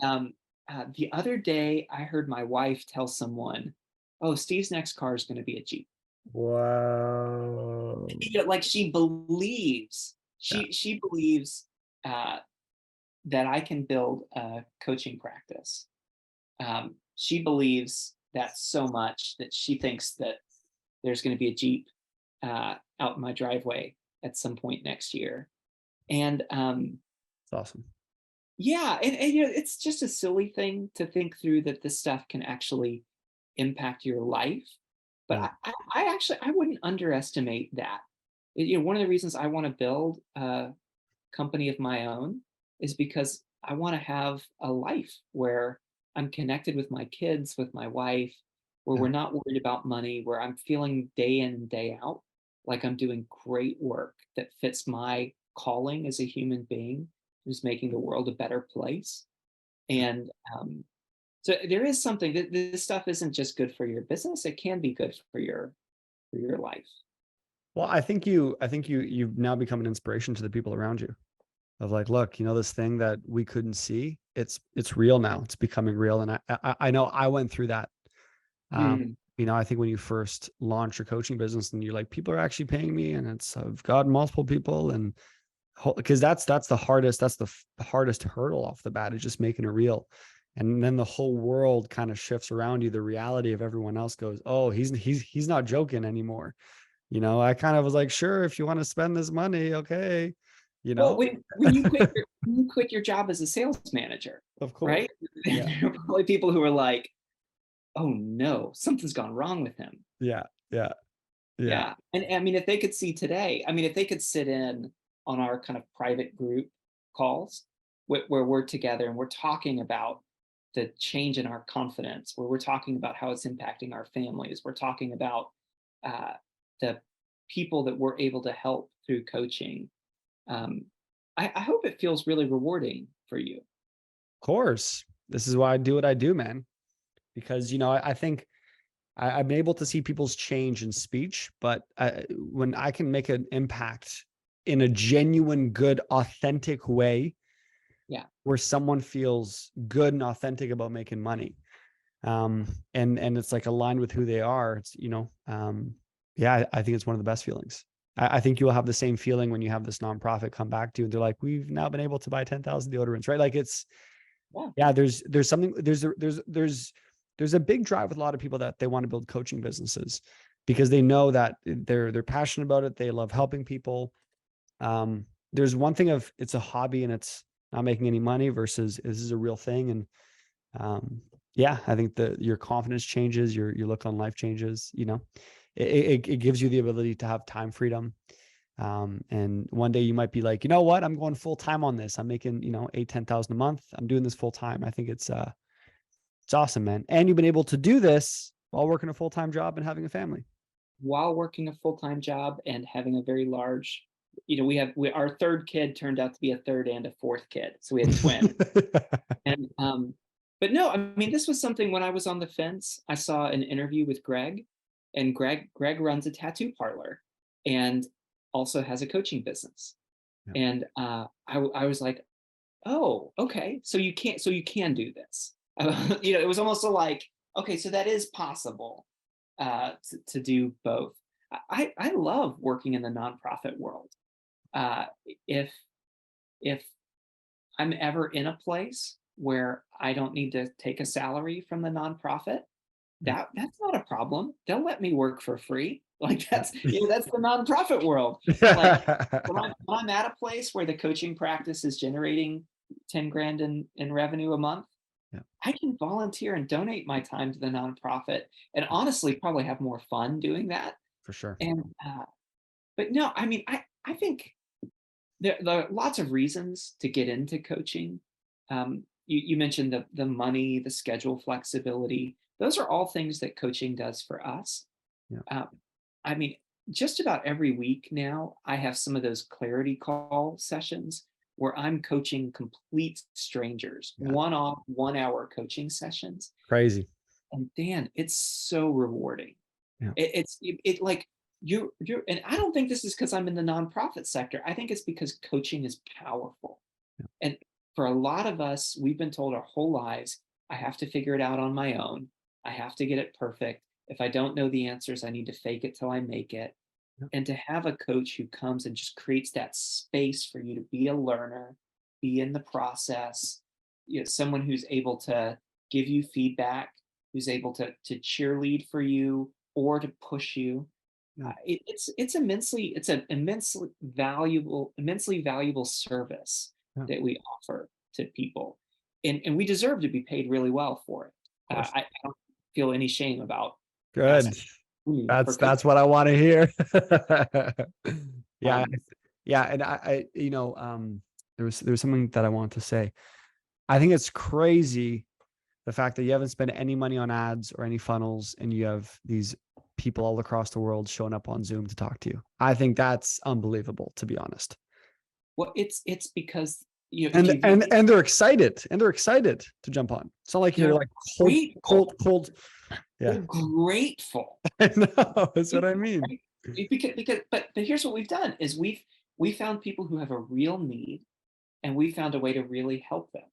the other day I heard my wife tell someone, oh, Steve's next car is going to be a Jeep. Wow. Like she believes, Yeah. she believes uh, that I can build a coaching practice. She believes that so much that she thinks that there's going to be a Jeep out in my driveway at some point next year. And It's awesome. yeah, and it's just a silly thing to think through that this stuff can actually impact your life. But Yeah. I actually I wouldn't underestimate that. One of the reasons I want to build a company of my own is because I want to have a life where I'm connected with my kids, with my wife, where Yeah. we're not worried about money, where I'm feeling day in and day out like I'm doing great work that fits my calling as a human being, who's making the world a better place. Yeah. And so there is something that this stuff isn't just good for your business; it can be good for your life. Well, I think you've now become an inspiration to the people around you of like, look, this thing that we couldn't see, it's real now. It's becoming real. And I know I went through that. Um, Mm, I think when you first launch your coaching business and you're like, people are actually paying me, and I've got multiple people, and because that's the hardest, the hardest hurdle off the bat is just making it real. And then the whole world kind of shifts around you. The reality of everyone else goes, oh, he's not joking anymore. I kind of was like, sure, if you want to spend this money, okay, you Well, know, when you quit your job as a sales manager, of course. right? Yeah. There are probably people who are like, "Oh no, something's gone wrong with him." Yeah. Yeah. Yeah. Yeah, and I mean, if they could see today, I mean, if they could sit in on our kind of private group calls where we're together and we're talking about the change in our confidence, where we're talking about how it's impacting our families, we're talking about uh, the people that we're able to help through coaching. Um, I hope it feels really rewarding for you. Of course. This is why I do what I do, man. Because, I think I'm able to see people's change in speech, but when I can make an impact in a genuine, good, authentic way Yeah. where someone feels good and authentic about making money, and it's like aligned with who they are, yeah, I think it's one of the best feelings. I think you'll have the same feeling when you have this nonprofit come back to you and they're like, we've now been able to buy 10,000 deodorants, right? Like Yeah. yeah, there's something, there's a big drive with a lot of people that they want to build coaching businesses because they know that they're passionate about it. They love helping people. There's one thing of it's a hobby and it's not making any money versus this is a real thing. And yeah, I think that your confidence changes, your look on life changes, it gives you the ability to have time freedom. And one day you might be like, you know what, I'm going full time on this. I'm making, 8, 10,000 a month. I'm doing this full time. I think it's awesome, man. And you've been able to do this while working a full-time job and having a family. while working a full-time job and having a very large, our third kid turned out to be a third and a fourth kid. So we had twins. And but no, I mean, this was something when I was on the fence. I saw an interview with Greg, and Greg runs a tattoo parlor and also has a coaching business. Yeah. And I was like, oh, okay, so you can do this. It was almost like, okay, so that is possible to do both. I love working in the nonprofit world. Uh, if if I'm ever in a place where I don't need to take a salary from the nonprofit, Yeah. that's not a problem. They'll let me work for free. Like Yeah. that's the nonprofit world. Like when I'm at a place where the coaching practice is generating 10 grand in revenue a month, Yeah. I can volunteer and donate my time to the nonprofit and honestly probably have more fun doing that. For sure. And but no, I mean, I think there are lots of reasons to get into coaching. You mentioned the money, the schedule flexibility. Those are all things that coaching does for us. Yeah. I mean, just about every week now, I have some of those clarity call sessions where I'm coaching complete strangers, Yeah. one-off, 1 hour coaching sessions. Crazy. And Dan, it's so rewarding. Yeah. It like you're, and I don't think this is because I'm in the nonprofit sector. I think it's because coaching is powerful. Yeah. And for a lot of us, we've been told our whole lives, I have to figure it out on my own. I have to get it perfect. If I don't know the answers, I need to fake it till I make it. Yeah. And to have a coach who comes and just creates that space for you to be a learner, be in the process, someone who's able to give you feedback, who's able to cheerlead for you or to push you. Yeah. It's an immensely valuable service Yeah. that we offer to people, and we deserve to be paid really well for it. Of course. I don't feel any shame about Good. asking for That's what I want to hear. Yeah. um, Yeah. And there was something that I wanted to say. I think it's crazy the fact that you haven't spent any money on ads or any funnels and you have these people all across the world showing up on Zoom to talk to you. I think that's unbelievable, to be honest. well, it's because And they're excited to jump on. It's not like you're like cold. Yeah. they're grateful. I know, that's what I mean. But here's what we've done is we found people who have a real need, and we found a way to really help them.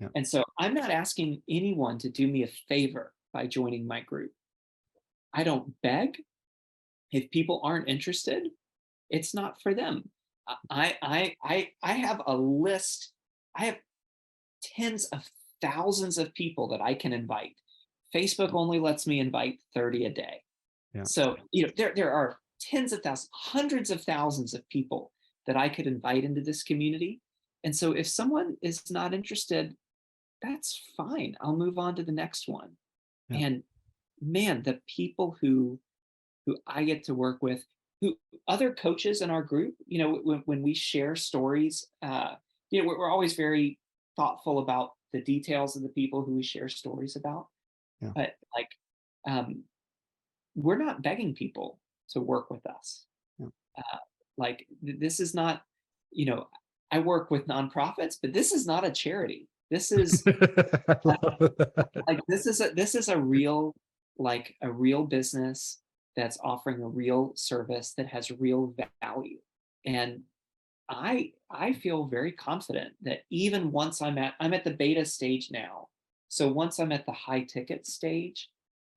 Yeah. And so I'm not asking anyone to do me a favor by joining my group. I don't beg. If people aren't interested, it's not for them. I have a list. I have tens of thousands of people that I can invite. Facebook only lets me invite 30 a day. Yeah. So, there are tens of thousands, hundreds of thousands of people that I could invite into this community. And so if someone is not interested, that's fine. I'll move on to the next one. Yeah. And man, the people who I get to work with, who other coaches in our group, when we share stories, we're always very thoughtful about the details of the people who we share stories about. Yeah. But we're not begging people to work with us. Yeah. This is not, I work with nonprofits, but this is not a charity. This is this is a real business that's offering a real service that has real value. And I feel very confident that even once I'm at the beta stage now. So once I'm at the high ticket stage,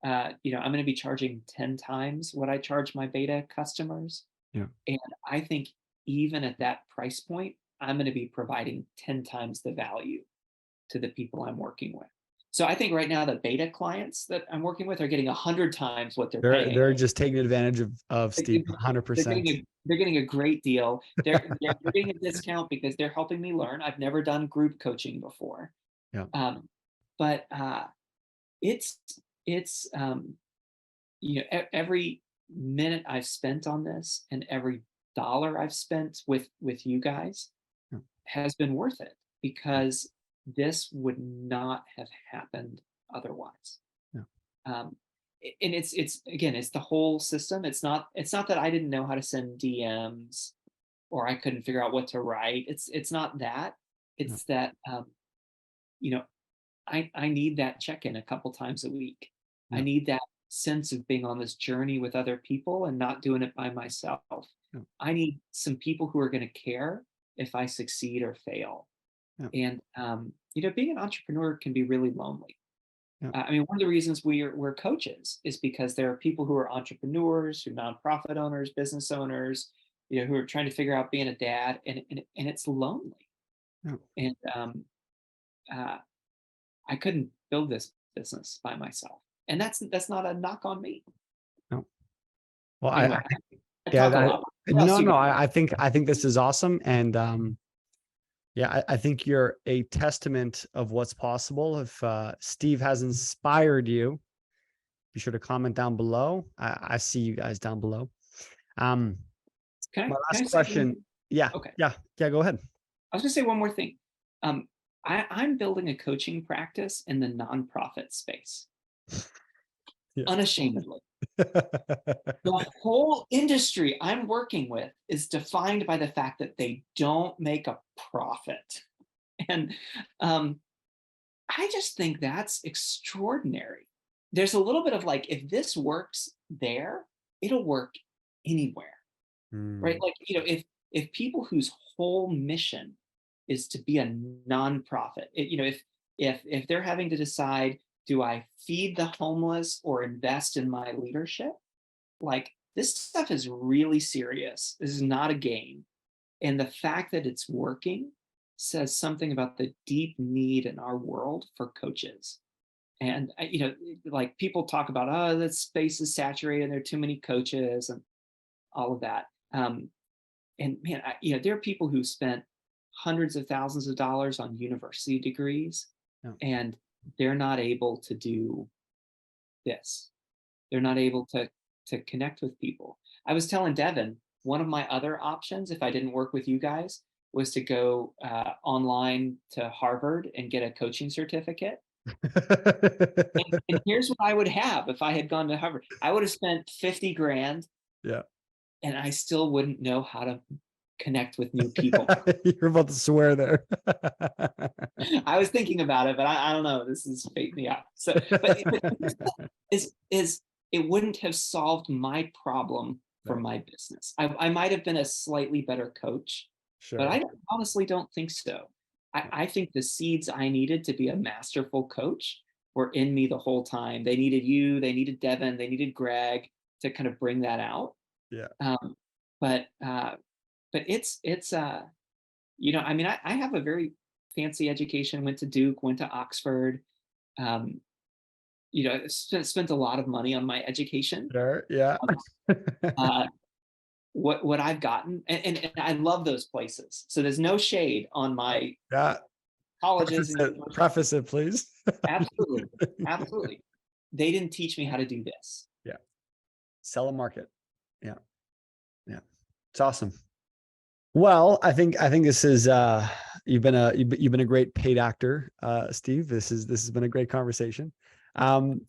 I'm going to be charging 10 times what I charge my beta customers. Yeah. And I think even at that price point, I'm going to be providing 10 times the value to the people I'm working with. So I think right now the beta clients that I'm working with are getting 100 times what they're paying. They're just taking advantage of Steve 100%. They're getting a great deal. They're getting a discount because they're helping me learn. I've never done group coaching before. Yeah. But it's every minute I've spent on this and every dollar I've spent with you guys has been worth it, because this would not have happened otherwise. Yeah. and it's again, it's the whole system. It's not that I didn't know how to send DMs or I couldn't figure out what to write. It's not that. Yeah. It's that you know, I need that check-in a couple times a week. I Yeah. need that sense of being on this journey with other people and not doing it by myself. Yeah. I need some people who are going to care if I succeed or fail. Yeah. And being an entrepreneur can be really lonely. Yeah. I mean, one of the reasons we're coaches is because there are people who are entrepreneurs, who are nonprofit owners, business owners, who are trying to figure out being a dad, and it's lonely. Yeah. And uh, I couldn't build this business by myself, and that's not a knock on me. Yeah. Well, Anyway, I yeah, talk a lot. What else no, you no, got? I think this is awesome. And yeah, I think you're a testament of what's possible. If Steve has inspired you, be sure to comment down below. I see you guys down below. Um, Can my I last say one question. more? Yeah, Okay, yeah, go ahead. I was going to say one more thing. Um, I'm building a coaching practice in the nonprofit space, Yeah. unashamedly. The whole industry I'm working with is defined by the fact that they don't make a profit. And um, I just think that's extraordinary. There's a little bit of like, if this works there, it'll work anywhere, right? Mm, Like, if people whose whole mission is to be a nonprofit, if they're having to decide, do I feed the homeless or invest in my leadership? Like, this stuff is really serious. This is not a game. And the fact that it's working says something about the deep need in our world for coaches. And, like people talk about, oh, that space is saturated and there are too many coaches and all of that. And man, there are people who spent hundreds of thousands of dollars on university degrees yeah. and they're not able to do this. They're not able to connect with people. I was telling Devin, one of my other options, if I didn't work with you guys, was to go online to Harvard and get a coaching certificate. And here's what I would have if I had gone to Harvard. I would have spent 50 grand Yeah. and I still wouldn't know how to connect with new people. You're about to swear there. I was thinking about it, but I don't know. This is fake me out. So, but is it wouldn't have solved my problem for Right. my business. I might have been a slightly better coach, but Sure. I honestly don't think so. I think the seeds I needed to be a masterful coach were in me the whole time. They needed you, they needed Devin, they needed Greg to kind of bring that out. Yeah. Um, but it's I mean, I have a very fancy education, went to Duke, went to Oxford, um, spent a lot of money on my education. Sure. Yeah. Uh, what I've gotten, and I love those places. So there's no shade on my Yeah. colleges and universities. Preface it, please. Absolutely, absolutely. They didn't teach me how to do this. Yeah. Sell a market. Yeah. Yeah. It's awesome. Well, I think this is you've been a great paid actor, Steve. This has been a great conversation. Um,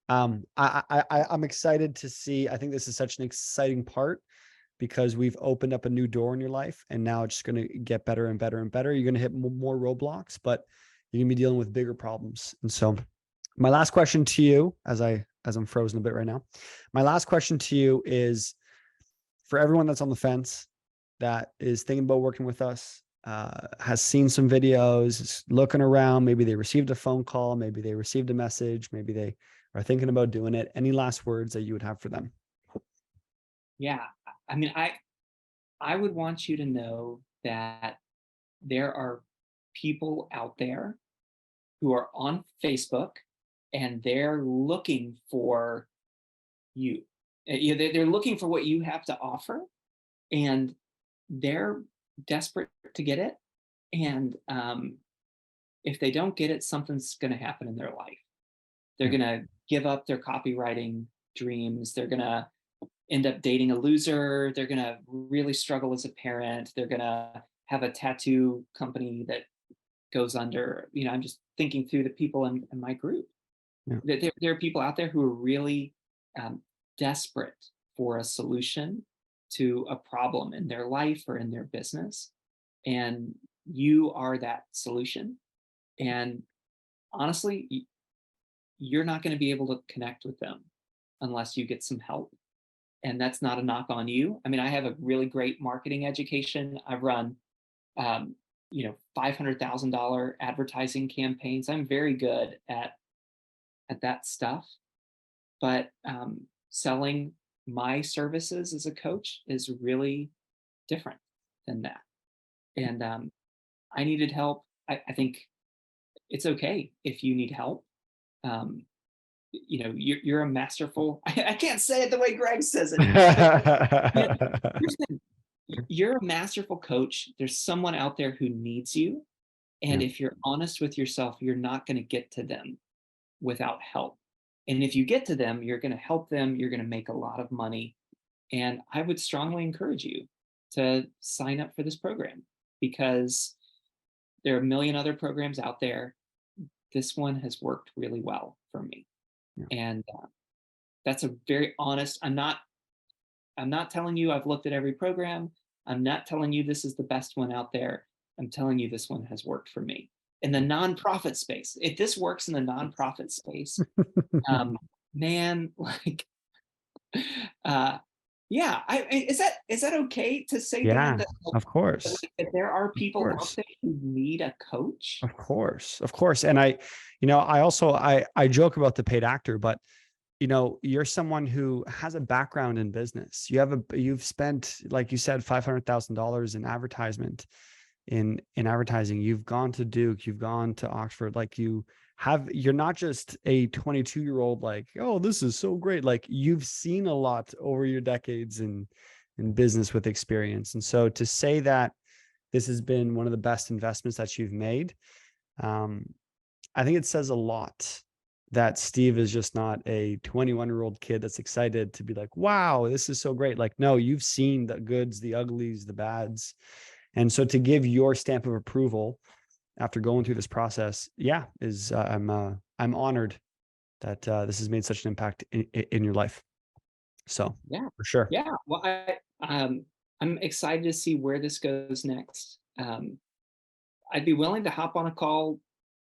I'm excited to see. I think this is such an exciting part because we've opened up a new door in your life, and now it's just going to get better and better and better. You're going to hit more roadblocks, but you're going to be dealing with bigger problems. And so, my last question to you, as I'm frozen a bit right now, my last question to you is for everyone that's on the fence, that is thinking about working with us, has seen some videos, is looking around, maybe they received a phone call, maybe they received a message, maybe they are thinking about doing it. Any last words that you would have for them? Yeah, I mean, I would want you to know that there are people out there who are on Facebook and they're looking for you. They're looking for what you have to offer, and they're desperate to get it. And if they don't get it, something's going to happen in their life. They're Yeah. going to give up their copywriting dreams. They're going to end up dating a loser. They're going to really struggle as a parent. They're going to have a tattoo company that goes under. I'm just thinking through the people in my group. Yeah. There are people out there who are really desperate for a solution to a problem in their life or in their business. And you are that solution. And honestly, you're not going to be able to connect with them unless you get some help. And that's not a knock on you. I mean, I have a really great marketing education. I've run, um, $500,000 advertising campaigns. I'm very good at that stuff. But selling my services as a coach is really different than that. And I needed help. I think it's okay if you need help. Um, you're a masterful. I can't say it the way Greg says it, but you know, here's the thing. You're a masterful coach. There's someone out there who needs you, and Yeah. if you're honest with yourself, you're not going to get to them without help. And if you get to them, you're going to help them. You're going to make a lot of money. And I would strongly encourage you to sign up for this program because there are a million other programs out there. This one has worked really well for me. Yeah. And that's a very honest, I'm not telling you I've looked at every program. I'm not telling you this is the best one out there. I'm telling you this one has worked for me. In the nonprofit space, if this works in the nonprofit space, man, like, uh, yeah, is that okay to say, Dan, Yeah, that, like, of course. that there are Of people out course. there who need a coach? Of course. Of course. And I also I joke about the paid actor, but you're someone who has a background in business. You've spent, like you said, $500,000 in advertisement, in advertising. You've gone to Duke, you've gone to Oxford, like you're not just a 22-year-old, like, oh, this is so great. Like you've seen a lot over your decades in business with experience. And so to say that this has been one of the best investments that you've made, um, I think it says a lot that Steve is just not a 21-year-old kid that's excited to be like, wow, this is so great. Like, no, you've seen the goods, the uglies, the bads. And so to give your stamp of approval after going through this process, yeah, I'm honored that this has made such an impact in your life. So Yeah, for sure. yeah. Well, I'm excited to see where this goes next. I'd be willing to hop on a call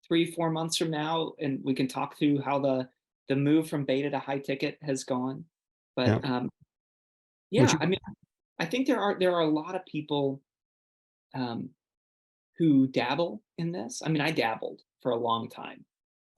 3, 4 months from now, and we can talk through how the move from beta to high ticket has gone. But Yeah. Would yeah, you? I mean, I think there are a lot of people um, who dabble in this. I mean, I dabbled for a long time.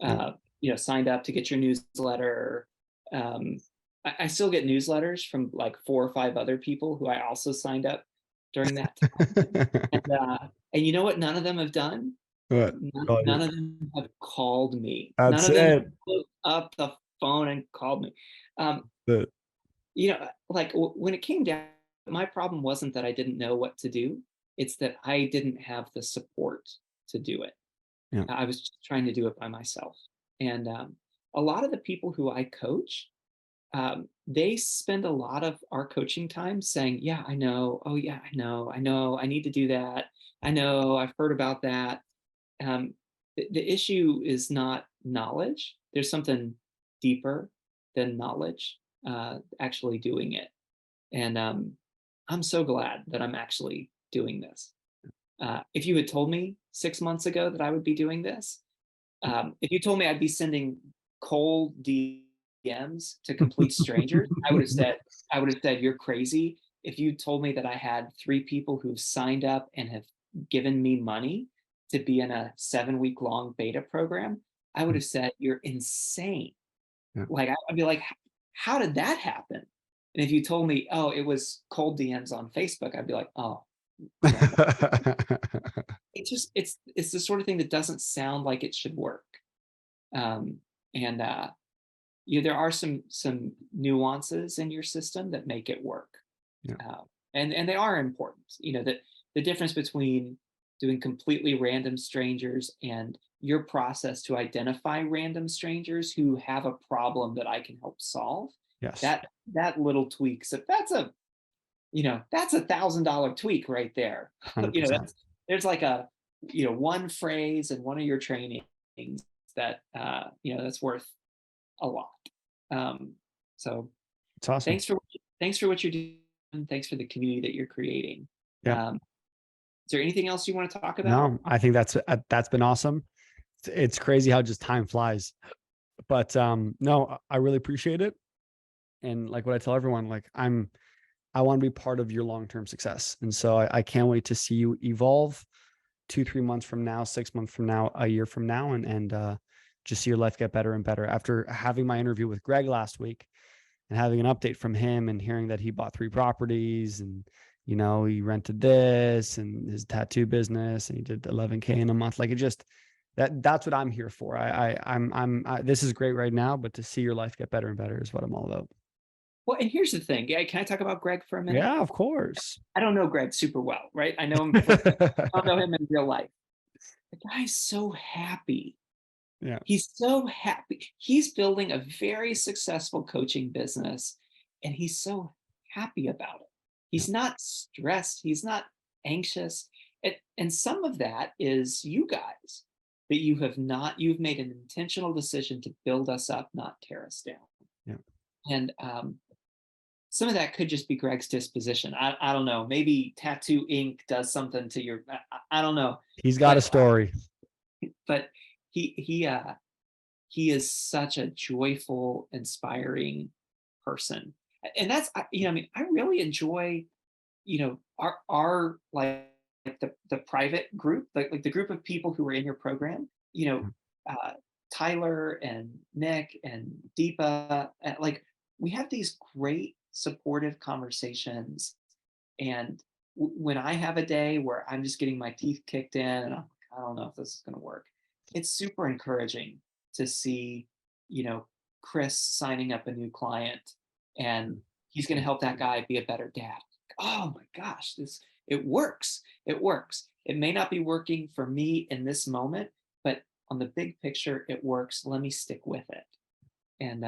Yeah. Signed up to get your newsletter. Um, I still get newsletters from like 4 or 5 other people who I also signed up during that time. And you know what? None of them have done. What? Oh, None of them have called me. None that's of them have it. put up the phone and called me. Um, like when it came down, my problem wasn't that I didn't know what to do. It's that I didn't have the support to do it. Yeah. I was just trying to do it by myself. And a lot of the people who I coach, they spend a lot of our coaching time saying, yeah, I know. Oh, yeah, I know. I need to do that. I know. I've heard about that. The issue is not knowledge. There's something deeper than knowledge, actually doing it. And I'm so glad that I'm actually doing this. If you had told me 6 months ago that I would be doing this, if you told me I'd be sending cold DMs to complete strangers, I would have said you're crazy. If you told me that I had 3 people who've signed up and have given me money to be in a 7-week long beta program, I would have said you're insane. Yeah. Like I'd be like, how did that happen? And if you told me, oh, it was cold DMs on Facebook, I'd be like, oh, yeah, it's the sort of thing that doesn't sound like it should work. Um, and there are some nuances in your system that make it work, Yeah. and they are important. That the difference between doing completely random strangers and your process to identify random strangers who have a problem that I can help solve. Yes. That little tweak. So that's a $1,000 tweak right there. 100%. There's like one phrase in one of your trainings that that's worth a lot. So It's awesome. thanks for what you're doing. Thanks for the community that you're creating. Yeah. Is there anything else you want to talk about? No, I think that's been awesome. It's crazy how just time flies. But no, I really appreciate it. And like what I tell everyone, like I want to be part of your long-term success. And so I can't wait to see you evolve 2, 3 months from now, 6 months from now, a year from now, and just see your life get better and better. After having my interview with Greg last week and having an update from him and hearing that he bought 3 properties and he rented this and his tattoo business and he did 11K in a month. Like it just that's what I'm here for. This is great right now, but to see your life get better and better is what I'm all about. Well, and here's the thing. Yeah, can I talk about Greg for a minute? Yeah, of course. I don't know Greg super well, right? I know him. I don't know him in real life. The guy's so happy. Yeah. He's so happy. He's building a very successful coaching business, and he's so happy about it. He's not stressed. He's not anxious. And some of that is you guys that you've made an intentional decision to build us up, not tear us down. Yeah. And some of that could just be Greg's disposition. I don't know. Maybe tattoo ink does something to your. I don't know. He's got a story. But he is such a joyful, inspiring person, and that's I mean, I really enjoy our like the private group, like the group of people who are in your program. Tyler and Nick and Deepa, like we have these great supportive conversations. And when I have a day where I'm just getting my teeth kicked in and I'm like, I don't know if this is going to work, it's super encouraging to see, Chris signing up a new client and he's going to help that guy be a better dad. Oh my gosh, it works. It works. It may not be working for me in this moment, but on the big picture, it works. Let me stick with it. And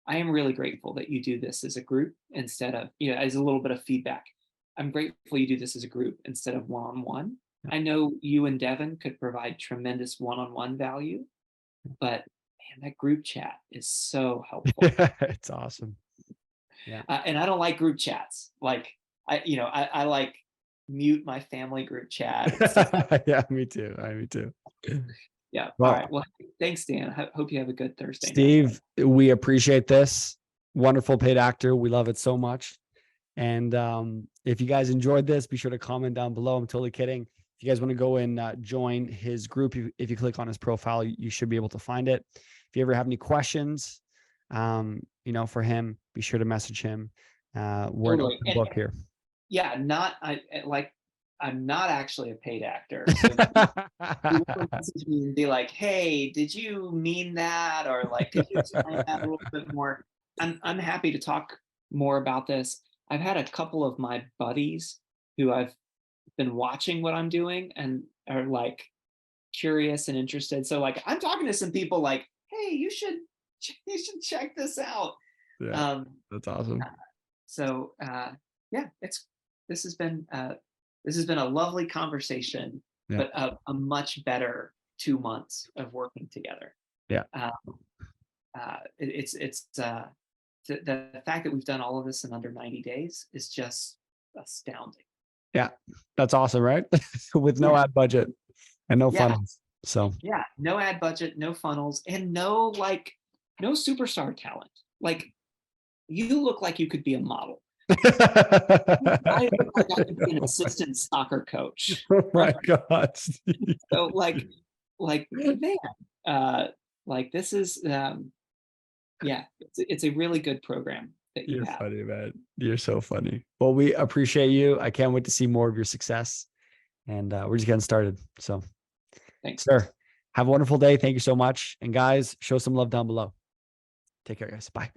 I am really grateful that you do this as a group instead of, as a little bit of feedback. I'm grateful you do this as a group instead of one-on-one. I know you and Devin could provide tremendous one-on-one value, but man, that group chat is so helpful. It's awesome. Yeah. And I don't like group chats. Like I like mute my family group chat. Yeah, me too. Me too. Yeah. Well, all right. Well, thanks, Dan. I hope you have a good Thursday Steve, night. we appreciate this. Wonderful paid actor. We love it so much. And if you guys enjoyed this, be sure to comment down below. I'm totally kidding. If you guys want to go and join his group, if you click on his profile, you should be able to find it. If you ever have any questions, for him, be sure to message him. We're an open book here. Yeah, I'm not actually a paid actor. So you message me and be like, "Hey, did you mean that?" Or like, "Could you explain that a little bit more?" I'm happy to talk more about this. I've had a couple of my buddies who I've been watching what I'm doing and are like curious and interested. So like, I'm talking to some people like, "Hey, you should check this out." Yeah, that's awesome. So yeah, this has been a lovely conversation, but a much better 2 months of working together. Yeah. It's the fact that we've done all of this in under 90 days is just astounding. Yeah, that's awesome, right? With no ad budget and no funnels. So yeah, no ad budget, no funnels, and no superstar talent. Like you look like you could be a model. I look like I could be an assistant soccer coach. Oh my God. So like man, like this is yeah, it's a really good program that you have. You're funny, man. You're so funny. Well, we appreciate you. I can't wait to see more of your success. And we're just getting started. So thanks, sir. Have a wonderful day. Thank you so much. And guys, show some love down below. Take care, guys. Bye.